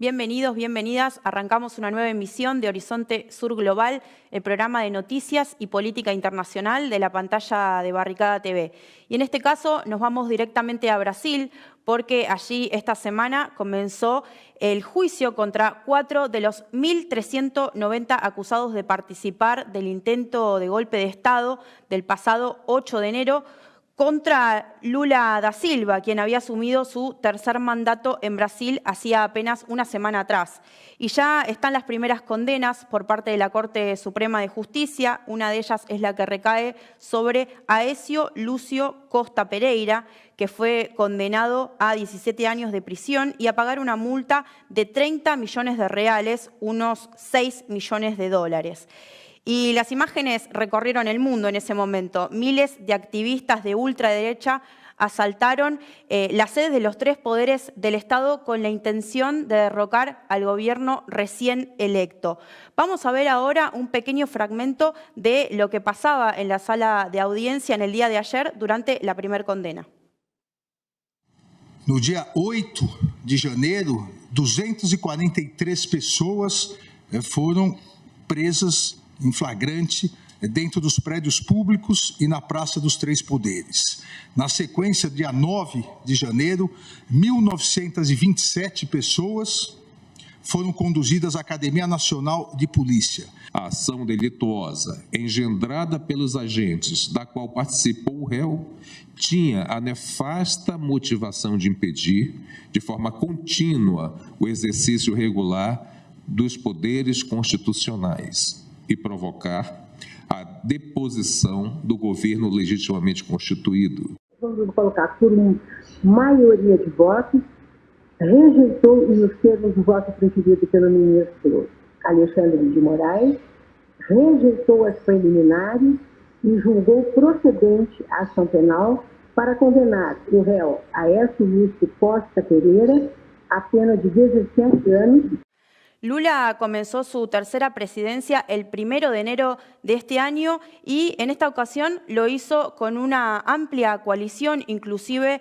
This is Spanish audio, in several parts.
Bienvenidos, bienvenidas. Arrancamos una nueva emisión de Horizonte Sur Global, el programa de noticias y política internacional de la pantalla de Barricada TV. Y en este caso nos vamos directamente a Brasil, porque allí esta semana comenzó el juicio contra 4 de los 1.390 acusados de participar del intento de golpe de Estado del pasado 8 de enero, contra Lula da Silva, quien había asumido su tercer mandato en Brasil hacía apenas una semana atrás. Y ya están las primeras condenas por parte de la Corte Suprema de Justicia. Una de ellas es la que recae sobre Aécio Lúcio Costa Pereira, que fue condenado a 17 años de prisión y a pagar una multa de 30 millones de reales, unos 6 millones de dólares. Y las imágenes recorrieron el mundo en ese momento. Miles de activistas de ultraderecha asaltaron las sedes de los tres poderes del Estado con la intención de derrocar al gobierno recién electo. Vamos a ver ahora un pequeño fragmento de lo que pasaba en la sala de audiencia en el día de ayer durante la primera condena. No dia 8 de janeiro, 243 pessoas foram presas em flagrante dentro dos prédios públicos e na Praça dos Três Poderes. Na sequência, dia 9 de janeiro, 1.927 pessoas foram conduzidas à Academia Nacional de Polícia. A ação delituosa engendrada pelos agentes, da qual participou o réu, tinha a nefasta motivação de impedir, de forma contínua, o exercício regular dos poderes constitucionais e provocar a deposição do governo legitimamente constituído. Vamos colocar por maioria de votos, rejeitou nos termos do voto preferido pelo ministro Alexandre de Moraes, rejeitou as preliminares e julgou procedente a ação penal para condenar o réu Aécio Lúcio Costa Pereira a pena de 17 anos. Lula comenzó su tercera presidencia el 1 de enero de este año y en esta ocasión lo hizo con una amplia coalición, inclusive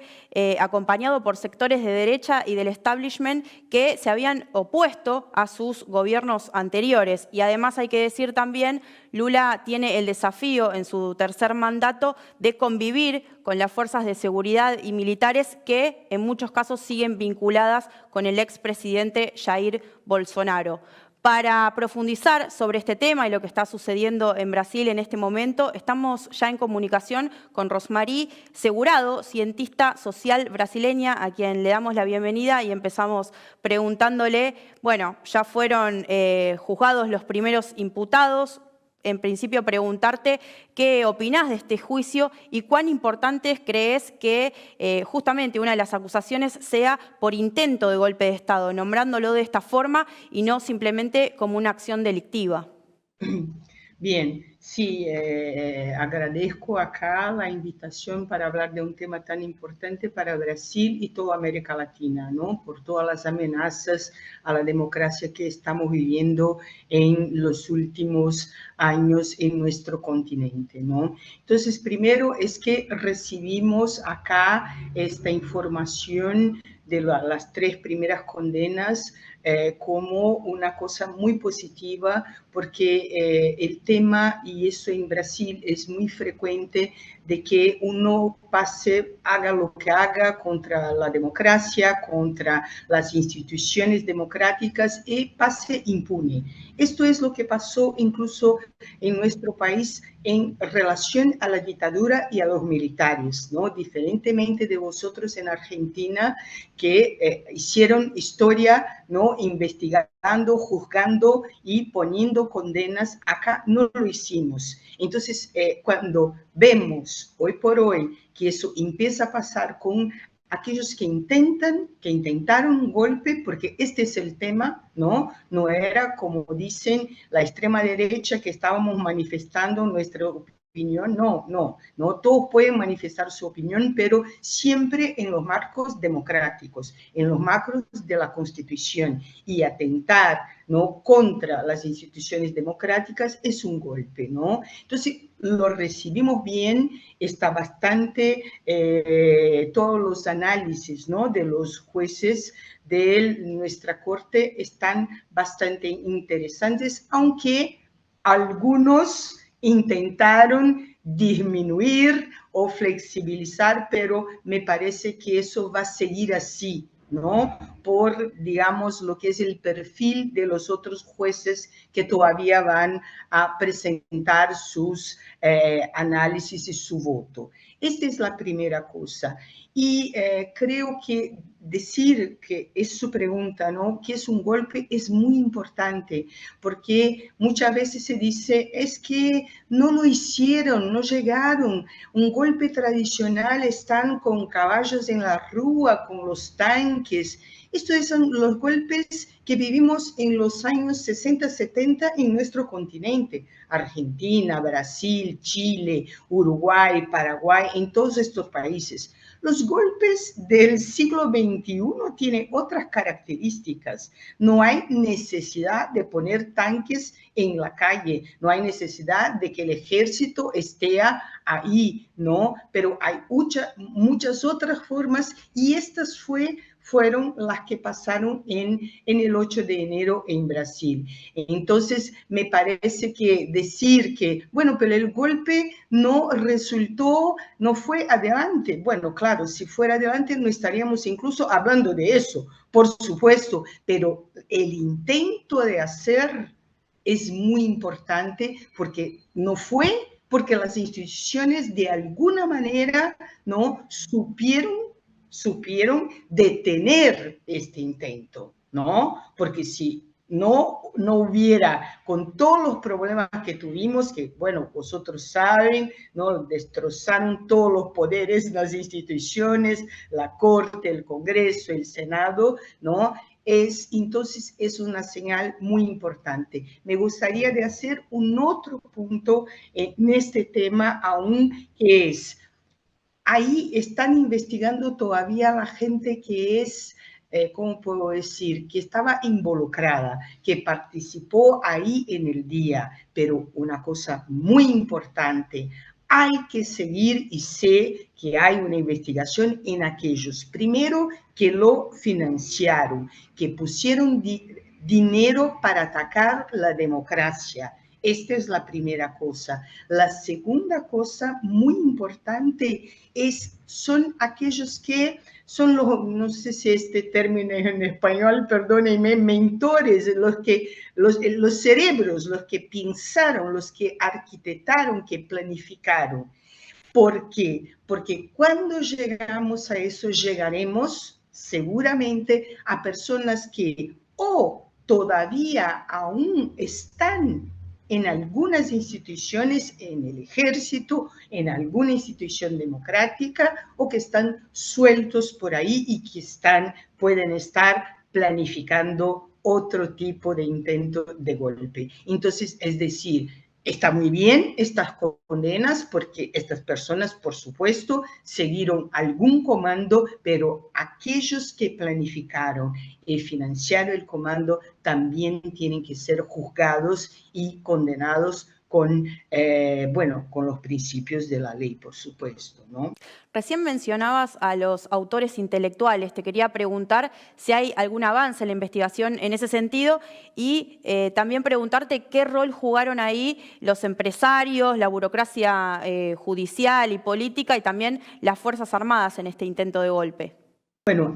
acompañado por sectores de derecha y del establishment que se habían opuesto a sus gobiernos anteriores. Y además hay que decir también, Lula tiene el desafío en su tercer mandato de convivir con las fuerzas de seguridad y militares que en muchos casos siguen vinculadas con el expresidente Jair Bolsonaro. Para profundizar sobre este tema y lo que está sucediendo en Brasil en este momento, estamos ya en comunicación con Rosmarie Segurado, cientista social brasileña, a quien le damos la bienvenida y empezamos preguntándole, bueno, ya fueron juzgados los primeros imputados. En principio, preguntarte qué opinás de este juicio y cuán importante crees que justamente una de las acusaciones sea por intento de golpe de Estado, nombrándolo de esta forma y no simplemente como una acción delictiva. Bien, sí, agradezco acá la invitación para hablar de un tema tan importante para Brasil y toda América Latina, ¿no? Por todas las amenazas a la democracia que estamos viviendo en los últimos años en nuestro continente, ¿no? Entonces, primero es que recibimos acá esta información de las tres primeras condenas como una cosa muy positiva, porque el tema, y eso en Brasil es muy frecuente, de que uno haga lo que haga contra la democracia, contra las instituciones democráticas y pase impune. Esto es lo que pasó incluso en nuestro país en relación a la dictadura y a los militares, ¿no? Diferentemente de vosotros en Argentina, que hicieron historia, ¿no? Investigando, juzgando y poniendo condenas, acá no lo hicimos. Entonces, cuando vemos hoy por hoy que eso empieza a pasar con aquellos que intentaron un golpe, porque este es el tema, ¿no? No era, como dicen, la extrema derecha que estábamos manifestando nuestra opinión, no, todos pueden manifestar su opinión, pero siempre en los marcos democráticos, en los marcos de la Constitución, y atentar, ¿no?, contra las instituciones democráticas es un golpe, ¿no? Entonces, lo recibimos bien, está bastante, todos los análisis, ¿no?, de los jueces de nuestra Corte están bastante interesantes, aunque algunos intentaron disminuir o flexibilizar, pero me parece que eso va a seguir así, ¿no? Por, digamos, lo que es el perfil de los otros jueces que todavía van a presentar sus análisis y su voto. Esta es la primera cosa. Y creo que decir que es su pregunta, ¿no?, que es un golpe, es muy importante, porque muchas veces se dice, es que no lo hicieron, no llegaron. Un golpe tradicional están con caballos en la rúa, con los tanques. Estos son los golpes que vivimos en los años 60, 70 en nuestro continente. Argentina, Brasil, Chile, Uruguay, Paraguay, en todos estos países. Los golpes del siglo XXI tienen otras características. No hay necesidad de poner tanques en la calle, no hay necesidad de que el ejército esté ahí, ¿no? Pero hay muchas otras formas, y estas fueron las que pasaron en el 8 de enero en Brasil. Entonces, me parece que decir que, bueno, pero el golpe no resultó, no fue adelante. Bueno, claro, si fuera adelante no estaríamos incluso hablando de eso, por supuesto, pero el intento de hacer es muy importante, porque no fue, porque las instituciones de alguna manera no supieron detener este intento, ¿no? Porque si no hubiera, con todos los problemas que tuvimos, que, bueno, vosotros saben, ¿no?, destrozaron todos los poderes, las instituciones, la Corte, el Congreso, el Senado, ¿no? Entonces es una señal muy importante. Me gustaría de hacer un otro punto en este tema aún, que es, ahí están investigando todavía la gente que es, ¿cómo puedo decir?, que estaba involucrada, que participó ahí en el día. Pero una cosa muy importante, hay que seguir, y sé que hay una investigación en aquellos, primero, que lo financiaron, que pusieron dinero para atacar la democracia. Esta es la primera cosa. La segunda cosa muy importante son aquellos que son los, no sé si este término es en español, perdónenme, mentores, los cerebros, los que pensaron, los que arquitectaron, que planificaron. ¿Por qué? Porque cuando llegamos a eso, llegaremos seguramente a personas que o todavía aún están en algunas instituciones, en el ejército, en alguna institución democrática, o que están sueltos por ahí y que pueden estar planificando otro tipo de intento de golpe. Entonces, es decir, está muy bien estas condenas, porque estas personas, por supuesto, siguieron algún comando, pero aquellos que planificaron y financiaron el comando también tienen que ser juzgados y condenados con los principios de la ley, por supuesto, ¿no? Recién mencionabas a los autores intelectuales. Te quería preguntar si hay algún avance en la investigación en ese sentido, y también preguntarte qué rol jugaron ahí los empresarios, la burocracia judicial y política, y también las Fuerzas Armadas en este intento de golpe. Bueno,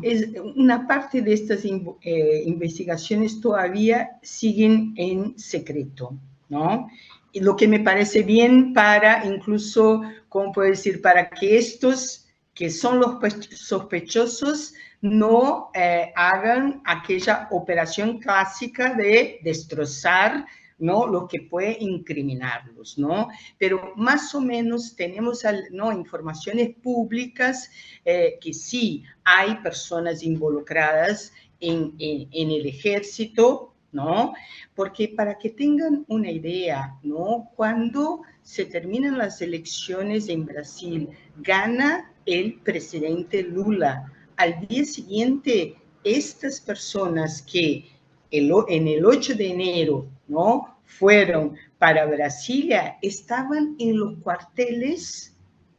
una parte de estas investigaciones todavía siguen en secreto, ¿no? Y lo que me parece bien para incluso, ¿cómo puedo decir?, para que estos que son los sospechosos no hagan aquella operación clásica de destrozar, ¿no?, lo que puede incriminarlos, ¿no? Pero más o menos tenemos, ¿no?, informaciones públicas que sí hay personas involucradas en el ejército, ¿no? Porque para que tengan una idea, ¿no? Cuando se terminan las elecciones en Brasil, gana el presidente Lula. Al día siguiente, estas personas que en el 8 de enero, ¿no?, fueron para Brasilia, estaban en los cuarteles,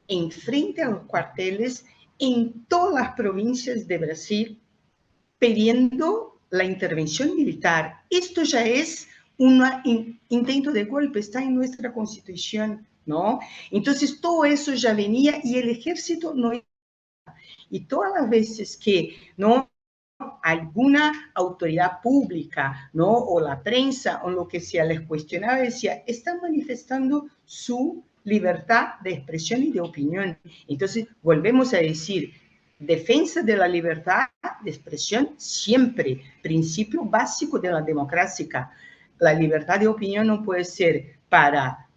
enfrente a los cuarteles, en todas las provincias de Brasil, pidiendo la intervención militar. Esto ya es un intento de golpe, está en nuestra Constitución, ¿no? Entonces, todo eso ya venía y el ejército no... Y todas las veces que, ¿no?, alguna autoridad pública, ¿no?, o la prensa o lo que sea les cuestionaba, decía, están manifestando su libertad de expresión y de opinión. Entonces, volvemos a decir, defensa de la libertad de expresión siempre, principio básico de la democracia. La libertad de opinión no puede ser para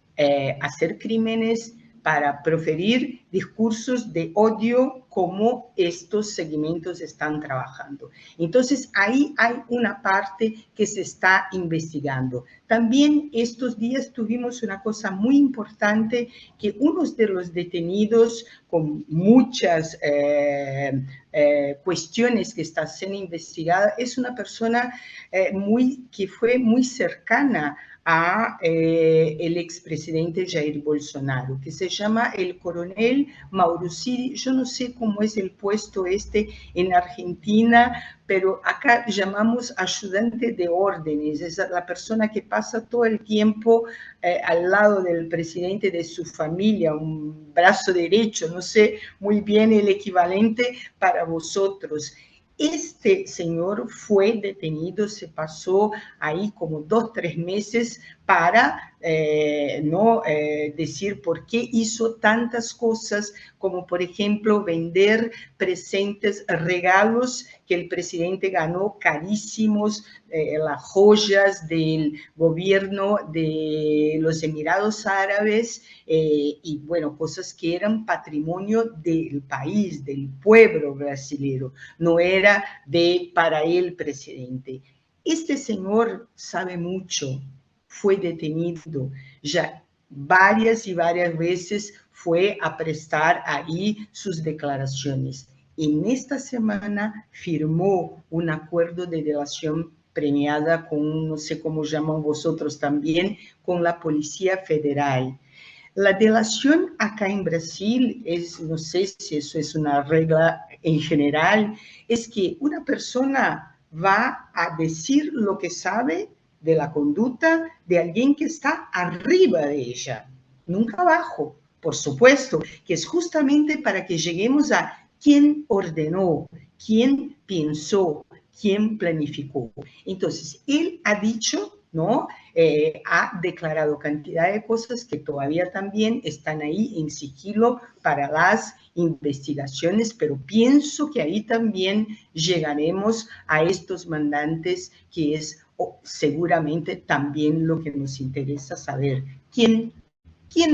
hacer crímenes, para proferir discursos de odio como estos segmentos están trabajando. Entonces, ahí hay una parte que se está investigando. También estos días tuvimos una cosa muy importante, que uno de los detenidos con muchas cuestiones que está siendo investigada es una persona que fue muy cercana a el expresidente Jair Bolsonaro, que se llama el coronel Mauro Cid. Yo no sé cómo es el puesto en Argentina, pero acá llamamos ayudante de órdenes, es la persona que pasa todo el tiempo al lado del presidente de su familia, un brazo derecho, no sé muy bien el equivalente para vosotros. Este señor fue detenido, se pasó ahí como 2 o 3 meses para no decir por qué hizo tantas cosas, como por ejemplo vender presentes, regalos que el presidente ganó carísimos, las joyas del gobierno de los Emiratos Árabes, y bueno, cosas que eran patrimonio del país, del pueblo brasileño, no era para el presidente. Este señor sabe mucho, fue detenido, ya varias y varias veces fue a prestar ahí sus declaraciones. En esta semana firmó un acuerdo de delación premiada con, no sé cómo llaman vosotros también, con la Policía Federal. La delación acá en Brasil es, no sé si eso es una regla en general, es que una persona va a decir lo que sabe de la conducta de alguien que está arriba de ella, nunca abajo, por supuesto, que es justamente para que lleguemos a quién ordenó, quién pensó, quién planificó. Entonces, él ha dicho, ¿no?, ha declarado cantidad de cosas que todavía también están ahí en sigilo para las investigaciones, pero pienso que ahí también llegaremos a estos mandantes, que es seguramente también lo que nos interesa saber. ¿Quién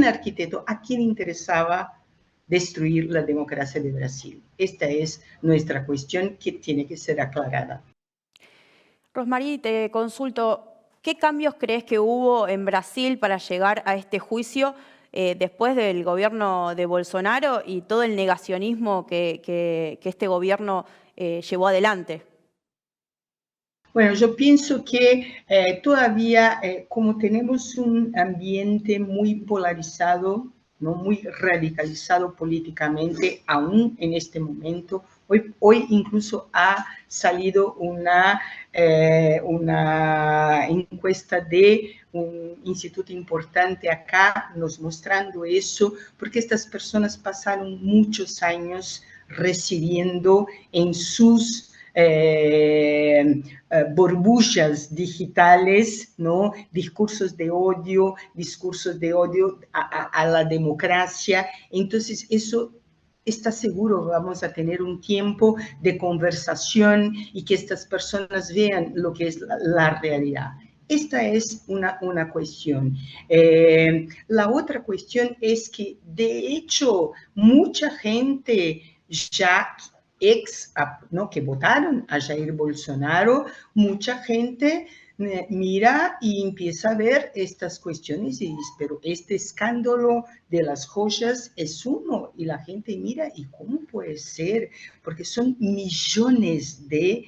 arquitecto? ¿A quién interesaba destruir la democracia de Brasil? Esta es nuestra cuestión que tiene que ser aclarada. Rosmarie, te consulto, ¿qué cambios crees que hubo en Brasil para llegar a este juicio después del gobierno de Bolsonaro y todo el negacionismo que este gobierno llevó adelante? Bueno, yo pienso que todavía, como tenemos un ambiente muy polarizado, ¿no?, muy radicalizado políticamente, aún en este momento, hoy incluso ha salido una encuesta de un instituto importante acá, nos mostrando eso, porque estas personas pasaron muchos años residiendo en sus burbujas digitales, ¿no?, discursos de odio a la democracia. Entonces, eso está seguro, vamos a tener un tiempo de conversación y que estas personas vean lo que es la realidad. Esta es una cuestión. La otra cuestión es que, de hecho, mucha gente ya ¿no?, que votaron a Jair Bolsonaro, mucha gente mira y empieza a ver estas cuestiones y dice, pero este escándalo de las joyas es uno, y la gente mira, ¿y cómo puede ser? Porque son millones de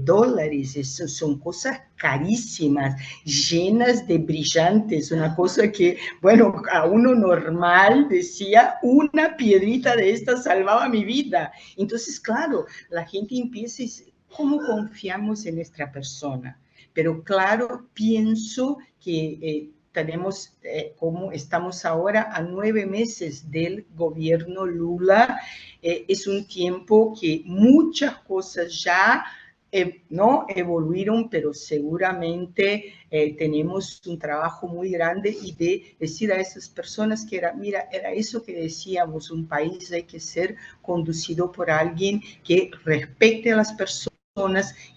dólares, eso son cosas carísimas, llenas de brillantes, una cosa que, bueno, a uno normal decía, una piedrita de esta salvaba mi vida. Entonces, claro, la gente empieza y dice, ¿cómo confiamos en nuestra persona? Pero claro, pienso que tenemos, como estamos ahora a 9 meses del gobierno Lula, es un tiempo que muchas cosas ya no evoluyeron, pero seguramente tenemos un trabajo muy grande y de decir a esas personas que mira, era eso que decíamos, un país hay que ser conducido por alguien que respete a las personas,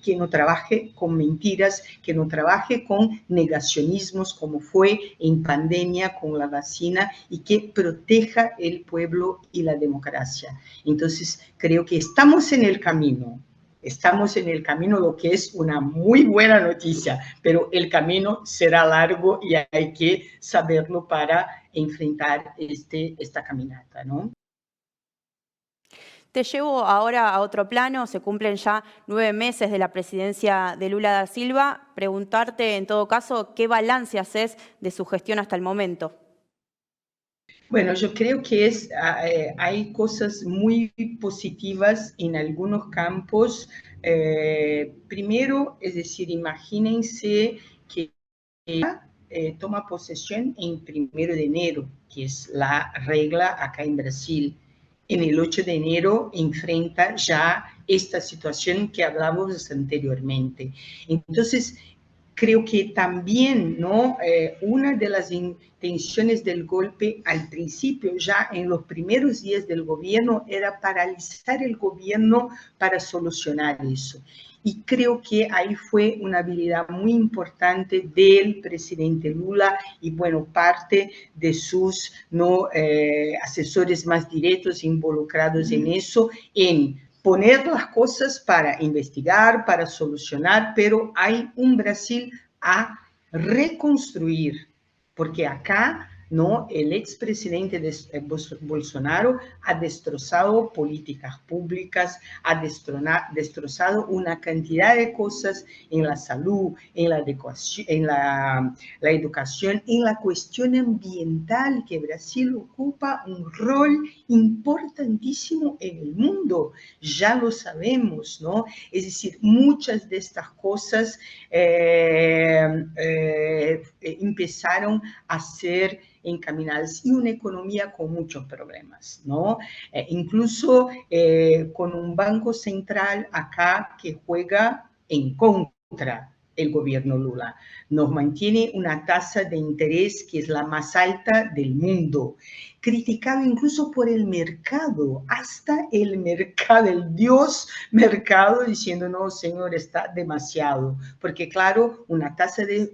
que no trabaje con mentiras, que no trabaje con negacionismos como fue en pandemia con la vacuna y que proteja el pueblo y la democracia. Entonces, creo que estamos en el camino, lo que es una muy buena noticia, pero el camino será largo y hay que saberlo para enfrentar esta caminata, ¿no? Te llevo ahora a otro plano, se cumplen ya 9 meses de la presidencia de Lula da Silva. Preguntarte, en todo caso, ¿qué balance haces de su gestión hasta el momento? Bueno, yo creo que hay cosas muy positivas en algunos campos. Primero, es decir, imagínense que toma posesión en 1 de enero, que es la regla acá en Brasil. En el 8 de enero enfrenta ya esta situación que hablábamos anteriormente. Entonces, creo que también, ¿no? Una de las intenciones del golpe al principio, ya en los primeros días del gobierno, era paralizar el gobierno para solucionar eso. Y creo que ahí fue una habilidad muy importante del presidente Lula y, bueno, parte de sus asesores más directos involucrados en eso, en poner las cosas para investigar, para solucionar, pero hay un Brasil a reconstruir, porque acá, ¿no? El expresidente Bolsonaro ha destrozado políticas públicas, ha destrozado una cantidad de cosas en la salud, en la educación, en la cuestión ambiental, que Brasil ocupa un rol importantísimo en el mundo, ya lo sabemos, ¿no? Es decir, muchas de estas cosas empezaron a ser encaminadas y una economía con muchos problemas, ¿no? Incluso con un banco central acá que juega en contra el gobierno Lula. Nos mantiene una tasa de interés que es la más alta del mundo, criticado incluso por el mercado, hasta el mercado, el dios mercado, diciendo, no, señor, está demasiado, porque claro, una tasa de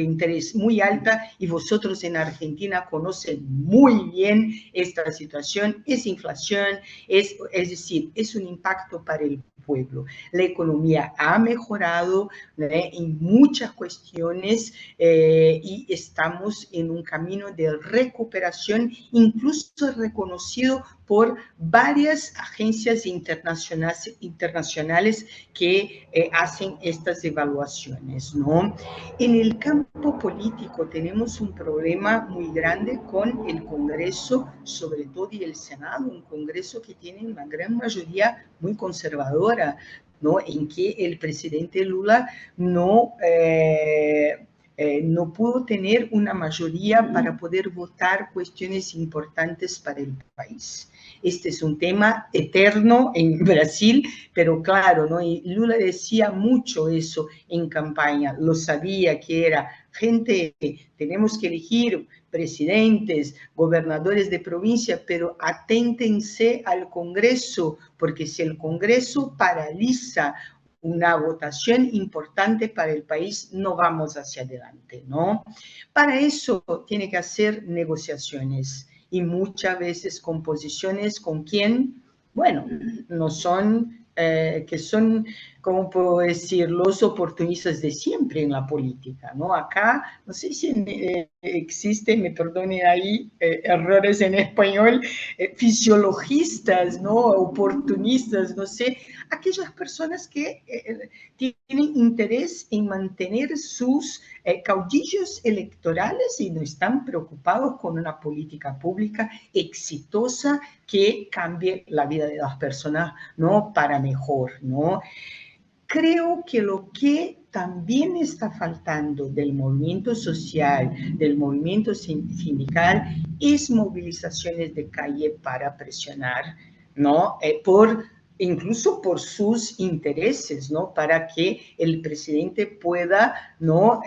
interés muy alta, y vosotros en Argentina conocen muy bien esta situación, es inflación, es decir, es un impacto para el pueblo. La economía ha mejorado en muchas cuestiones y estamos en un camino de recuperación, incluso reconocido por varias agencias internacionales que hacen estas evaluaciones, ¿no? En el campo político tenemos un problema muy grande con el Congreso, sobre todo, y el Senado, un Congreso que tiene una gran mayoría muy conservadora, ¿no? En que el presidente Lula no pudo tener una mayoría para poder votar cuestiones importantes para el país. Este es un tema eterno en Brasil, pero claro, ¿no? Y Lula decía mucho eso en campaña, lo sabía que era, gente, tenemos que elegir presidentes, gobernadores de provincia, pero aténtense al Congreso, porque si el Congreso paraliza una votación importante para el país, no vamos hacia adelante, ¿no? Para eso tiene que hacer negociaciones y muchas veces composiciones con quien, bueno, no son que son, ¿cómo puedo decir?, los oportunistas de siempre en la política, ¿no? Acá, no sé si existe, me perdonen ahí, errores en español, fisiologistas, ¿no? Oportunistas, no sé, aquellas personas que tienen interés en mantener sus caudillos electorales y no están preocupados con una política pública exitosa que cambie la vida de las personas, ¿no? Para mejor, ¿no? Creo que lo que también está faltando del movimiento social, del movimiento sindical, es movilizaciones de calle para presionar, ¿no? Incluso por sus intereses, ¿no? Para que el presidente pueda, ¿no?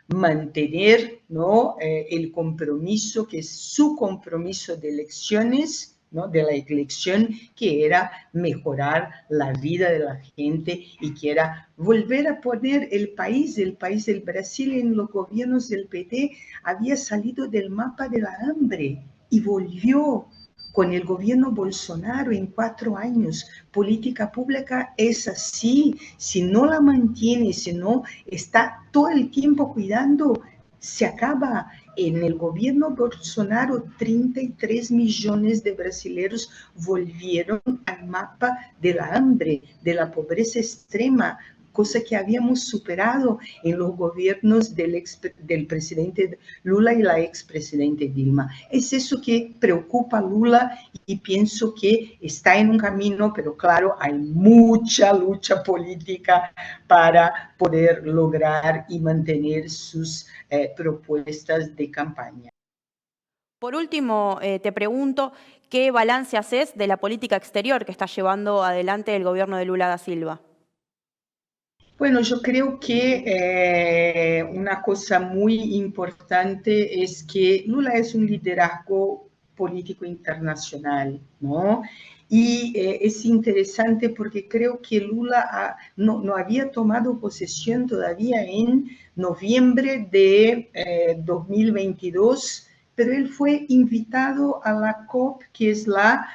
Mantener, ¿no? El compromiso, que es su compromiso de elecciones, ¿no? De la elección, que era mejorar la vida de la gente y que era volver a poner el país del Brasil en los gobiernos del PT, había salido del mapa de la hambre y volvió con el gobierno Bolsonaro en 4 años. Política pública es así, si no la mantiene, si no está todo el tiempo cuidando, se acaba. En el gobierno Bolsonaro, 33 millones de brasileños volvieron al mapa de la hambre, de la pobreza extrema, cosa que habíamos superado en los gobiernos del presidente Lula y la expresidente Dilma. Es eso que preocupa a Lula y pienso que está en un camino, pero claro, hay mucha lucha política para poder lograr y mantener sus propuestas de campaña. Por último, te pregunto, ¿qué balance haces de la política exterior que está llevando adelante el gobierno de Lula da Silva? Bueno, yo creo que una cosa muy importante es que Lula es un liderazgo político internacional, ¿no? Y es interesante porque creo que Lula no había tomado posesión todavía en noviembre de 2022, pero él fue invitado a la COP, que es la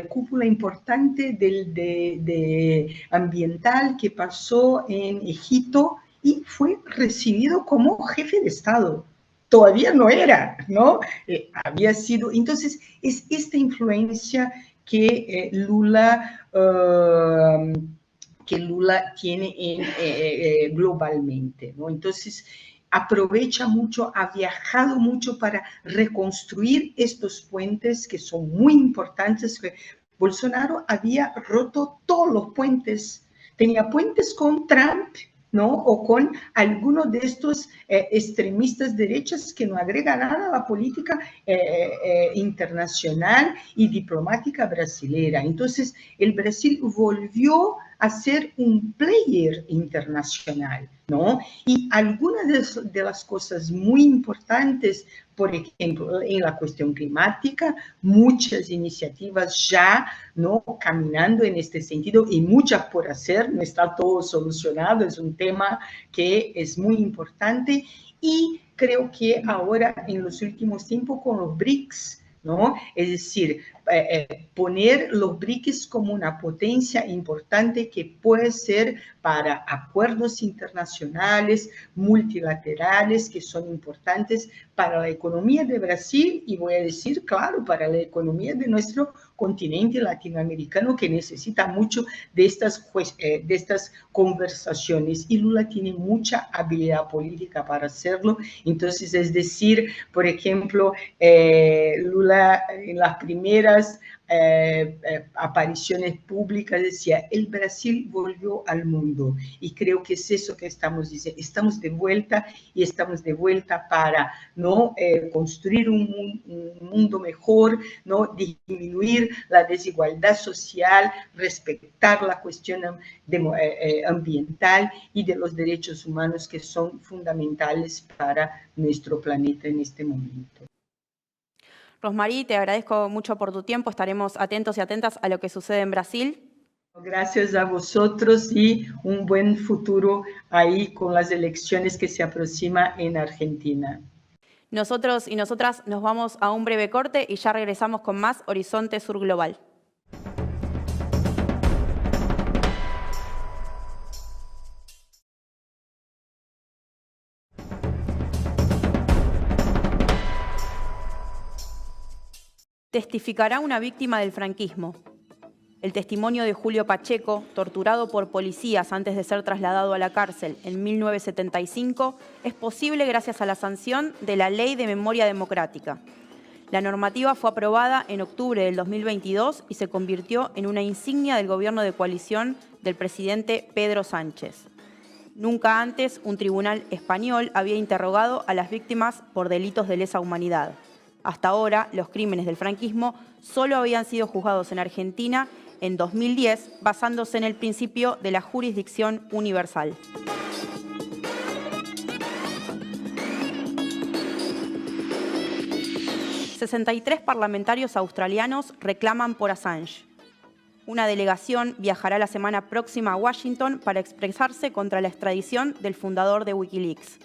cúpula importante de ambiental que pasó en Egipto, y fue recibido como jefe de Estado. Todavía no era, ¿no? Había sido. Entonces, es esta influencia que Lula tiene globalmente, ¿no? Entonces, aprovecha mucho, ha viajado mucho para reconstruir estos puentes que son muy importantes. Bolsonaro había roto todos los puentes, tenía puentes con Trump, ¿no? O con algunos de estos extremistas derechas que no agregan nada a la política internacional y diplomática brasilera. Entonces, el Brasil volvió a ser un player internacional, ¿no? Y algunas de las cosas muy importantes, por ejemplo, en la cuestión climática, muchas iniciativas ya, ¿no? Caminando en este sentido y muchas por hacer, no está todo solucionado, es un tema que es muy importante. Y creo que ahora, en los últimos tiempos, con los BRICS, ¿no? Es decir, poner los BRICS como una potencia importante que puede ser para acuerdos internacionales, multilaterales, que son importantes para la economía de Brasil y voy a decir, claro, para la economía de nuestro continente latinoamericano, que necesita mucho de estas conversaciones. Y Lula tiene mucha habilidad política para hacerlo. Entonces, es decir, por ejemplo, Lula en las primeras apariciones públicas decía, el Brasil volvió al mundo, y creo que es eso que estamos diciendo, estamos de vuelta y estamos de vuelta para ¿no? Construir un mundo mejor, ¿no? Disminuir la desigualdad social, respetar la cuestión ambiental y de los derechos humanos que son fundamentales para nuestro planeta en este momento. Rosmarie, te agradezco mucho por tu tiempo. Estaremos atentos y atentas a lo que sucede en Brasil. Gracias a vosotros y un buen futuro ahí con las elecciones que se aproximan en Argentina. Nosotros y nosotras nos vamos a un breve corte y ya regresamos con más Horizonte Sur Global. Testificará una víctima del franquismo. El testimonio de Julio Pacheco, torturado por policías antes de ser trasladado a la cárcel en 1975, es posible gracias a la sanción de la Ley de Memoria Democrática. La normativa fue aprobada en octubre del 2022 y se convirtió en una insignia del gobierno de coalición del presidente Pedro Sánchez. Nunca antes un tribunal español había interrogado a las víctimas por delitos de lesa humanidad. Hasta ahora, los crímenes del franquismo solo habían sido juzgados en Argentina en 2010, basándose en el principio de la jurisdicción universal. ...63 parlamentarios australianos reclaman por Assange. Una delegación viajará la semana próxima a Washington para expresarse contra la extradición del fundador de Wikileaks.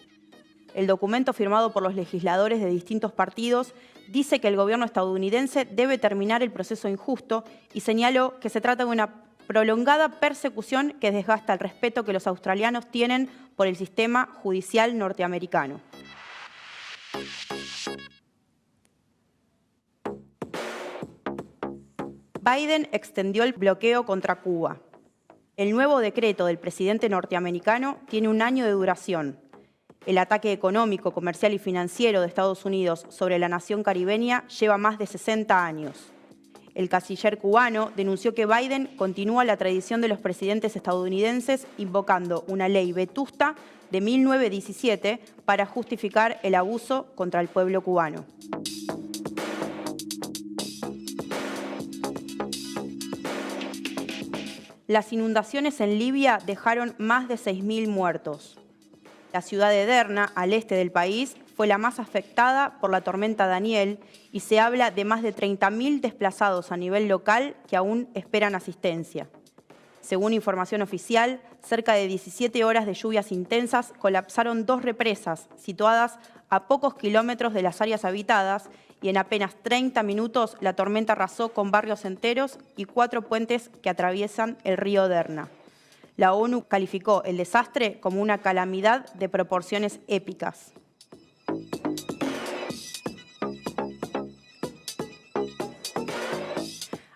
El documento firmado por los legisladores de distintos partidos dice que el gobierno estadounidense debe terminar el proceso injusto y señaló que se trata de una prolongada persecución que desgasta el respeto que los australianos tienen por el sistema judicial norteamericano. Biden extendió el bloqueo contra Cuba. El nuevo decreto del presidente norteamericano tiene 1 año de duración. El ataque económico, comercial y financiero de Estados Unidos sobre la nación caribeña lleva más de 60 años. El canciller cubano denunció que Biden continúa la tradición de los presidentes estadounidenses invocando una ley vetusta de 1917 para justificar el abuso contra el pueblo cubano. Las inundaciones en Libia dejaron más de 6.000 muertos. La ciudad de Derna, al este del país, fue la más afectada por la tormenta Daniel y se habla de más de 30.000 desplazados a nivel local que aún esperan asistencia. Según información oficial, cerca de 17 horas de lluvias intensas colapsaron 2 represas situadas a pocos kilómetros de las áreas habitadas y en apenas 30 minutos la tormenta arrasó con barrios enteros y 4 puentes que atraviesan el río Derna. La ONU calificó el desastre como una calamidad de proporciones épicas.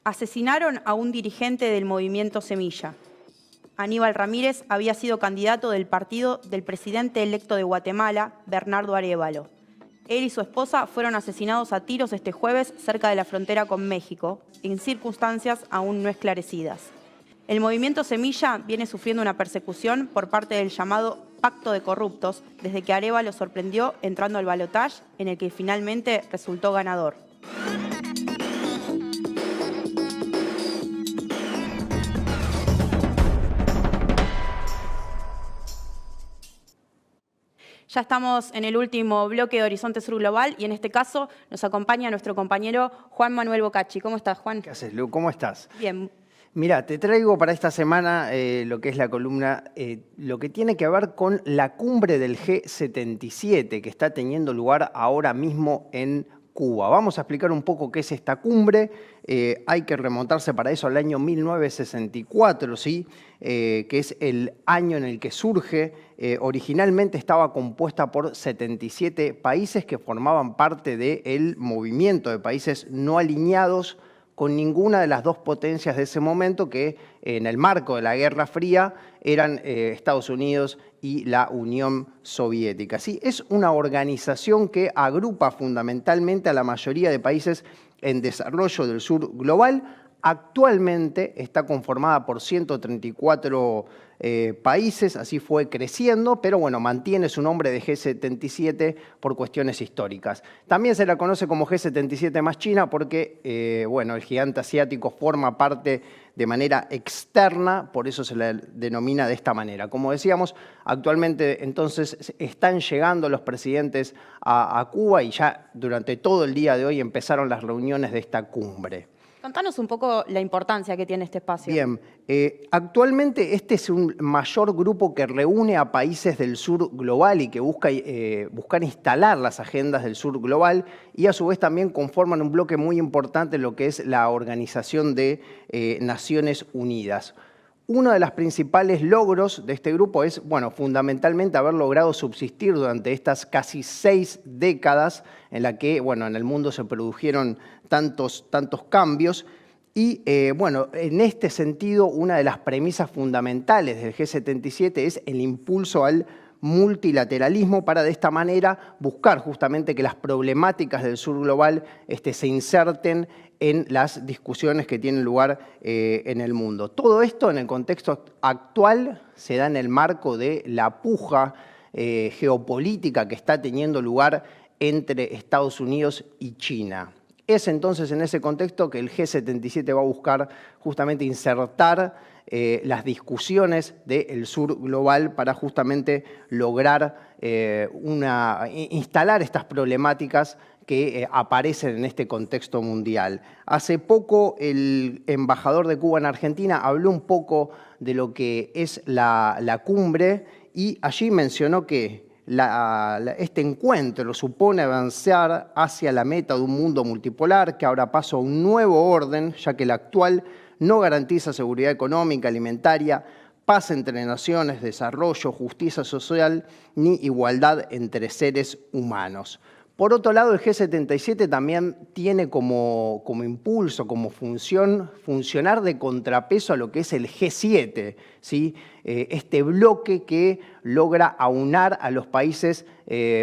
Asesinaron a un dirigente del movimiento Semilla. Aníbal Ramírez había sido candidato del partido del presidente electo de Guatemala, Bernardo Arévalo. Él y su esposa fueron asesinados a tiros este jueves cerca de la frontera con México, en circunstancias aún no esclarecidas. El movimiento Semilla viene sufriendo una persecución por parte del llamado Pacto de Corruptos desde que Arévalo sorprendió entrando al balotaje en el que finalmente resultó ganador. Ya estamos en el último bloque de Horizonte Sur Global y en este caso nos acompaña nuestro compañero Juan Manuel Bocacci. ¿Cómo estás, Juan? ¿Qué haces, Lu? ¿Cómo estás? Bien. Mira, te traigo para esta semana lo que es la columna, lo que tiene que ver con la cumbre del G77 que está teniendo lugar ahora mismo en Cuba. Vamos a explicar un poco qué es esta cumbre. Hay que remontarse para eso al año 1964, ¿sí? Que es el año en el que surge. Originalmente estaba compuesta por 77 países que formaban parte del movimiento de países no alineados con ninguna de las 2 potencias de ese momento que en el marco de la Guerra Fría eran Estados Unidos y la Unión Soviética. ¿Sí? Es una organización que agrupa fundamentalmente a la mayoría de países en desarrollo del sur global. Actualmente está conformada por 134 países, así fue creciendo, pero bueno, mantiene su nombre de G77 por cuestiones históricas. También se la conoce como G77 más China porque, bueno, el gigante asiático forma parte de manera externa, por eso se la denomina de esta manera. Como decíamos, actualmente entonces están llegando los presidentes a Cuba y ya durante todo el día de hoy empezaron las reuniones de esta cumbre. Contanos un poco la importancia que tiene este espacio. Bien, actualmente este es un mayor grupo que reúne a países del sur global y que buscan instalar las agendas del sur global y a su vez también conforman un bloque muy importante en lo que es la Organización de Naciones Unidas. Uno de los principales logros de este grupo es, bueno, fundamentalmente haber logrado subsistir durante estas casi 6 décadas en la que, bueno, en el mundo se produjeron tantos cambios. Y, bueno, en este sentido, una de las premisas fundamentales del G77 es el impulso al multilateralismo para de esta manera buscar justamente que las problemáticas del sur global se inserten en las discusiones que tienen lugar en el mundo. Todo esto en el contexto actual se da en el marco de la puja geopolítica que está teniendo lugar entre Estados Unidos y China. Es entonces en ese contexto que el G77 va a buscar justamente insertar las discusiones del sur global para justamente lograr instalar estas problemáticas que aparecen en este contexto mundial. Hace poco el embajador de Cuba en Argentina habló un poco de lo que es la cumbre y allí mencionó que este encuentro supone avanzar hacia la meta de un mundo multipolar que ahora pasa a un nuevo orden, ya que el actual no garantiza seguridad económica, alimentaria, paz entre naciones, desarrollo, justicia social ni igualdad entre seres humanos. Por otro lado, el G77 también tiene como impulso, como funcionar de contrapeso a lo que es el G7, ¿sí? Este bloque que logra aunar a los países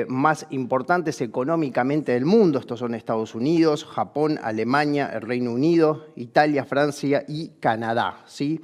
más importantes económicamente del mundo. Estos son Estados Unidos, Japón, Alemania, el Reino Unido, Italia, Francia y Canadá, ¿sí?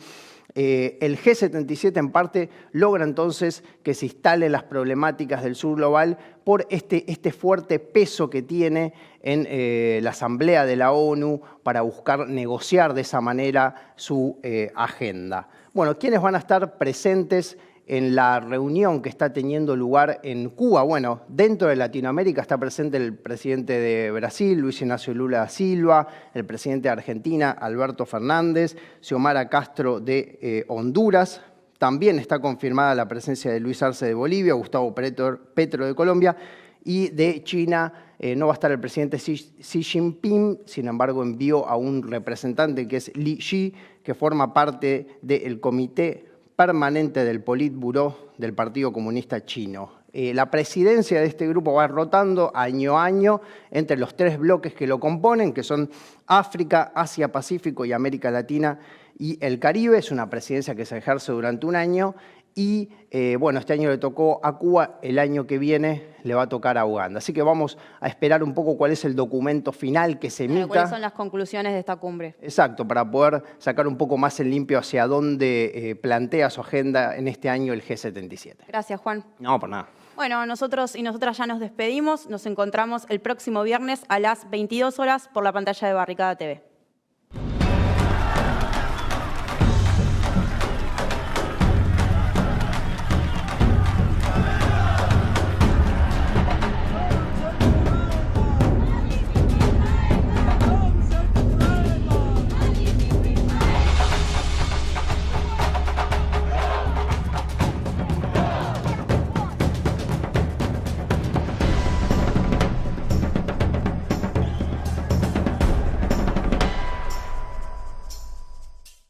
El G77 en parte logra entonces que se instalen las problemáticas del sur global por este fuerte peso que tiene en la Asamblea de la ONU para buscar negociar de esa manera su agenda. Bueno, ¿quiénes van a estar presentes en la reunión que está teniendo lugar en Cuba? Bueno, dentro de Latinoamérica está presente el presidente de Brasil, Luis Ignacio Lula da Silva, el presidente de Argentina, Alberto Fernández, Xiomara Castro de Honduras. También está confirmada la presencia de Luis Arce de Bolivia, Gustavo Petro de Colombia, y de China no va a estar el presidente Xi Jinping, sin embargo envió a un representante que es Li Xi, que forma parte del comité permanente del Politburó del Partido Comunista Chino. La presidencia de este grupo va rotando año a año entre los 3 bloques que lo componen, que son África, Asia, Pacífico y América Latina y el Caribe. Es una presidencia que se ejerce durante un año y, bueno, este año le tocó a Cuba, el año que viene le va a tocar a Uganda. Así que vamos a esperar un poco cuál es el documento final que se emita. ¿Cuáles son las conclusiones de esta cumbre? Exacto, para poder sacar un poco más en limpio hacia dónde plantea su agenda en este año el G77. Gracias, Juan. No, por nada. Bueno, nosotros y nosotras ya nos despedimos. Nos encontramos el próximo viernes a las 22 horas por la pantalla de Barricada TV.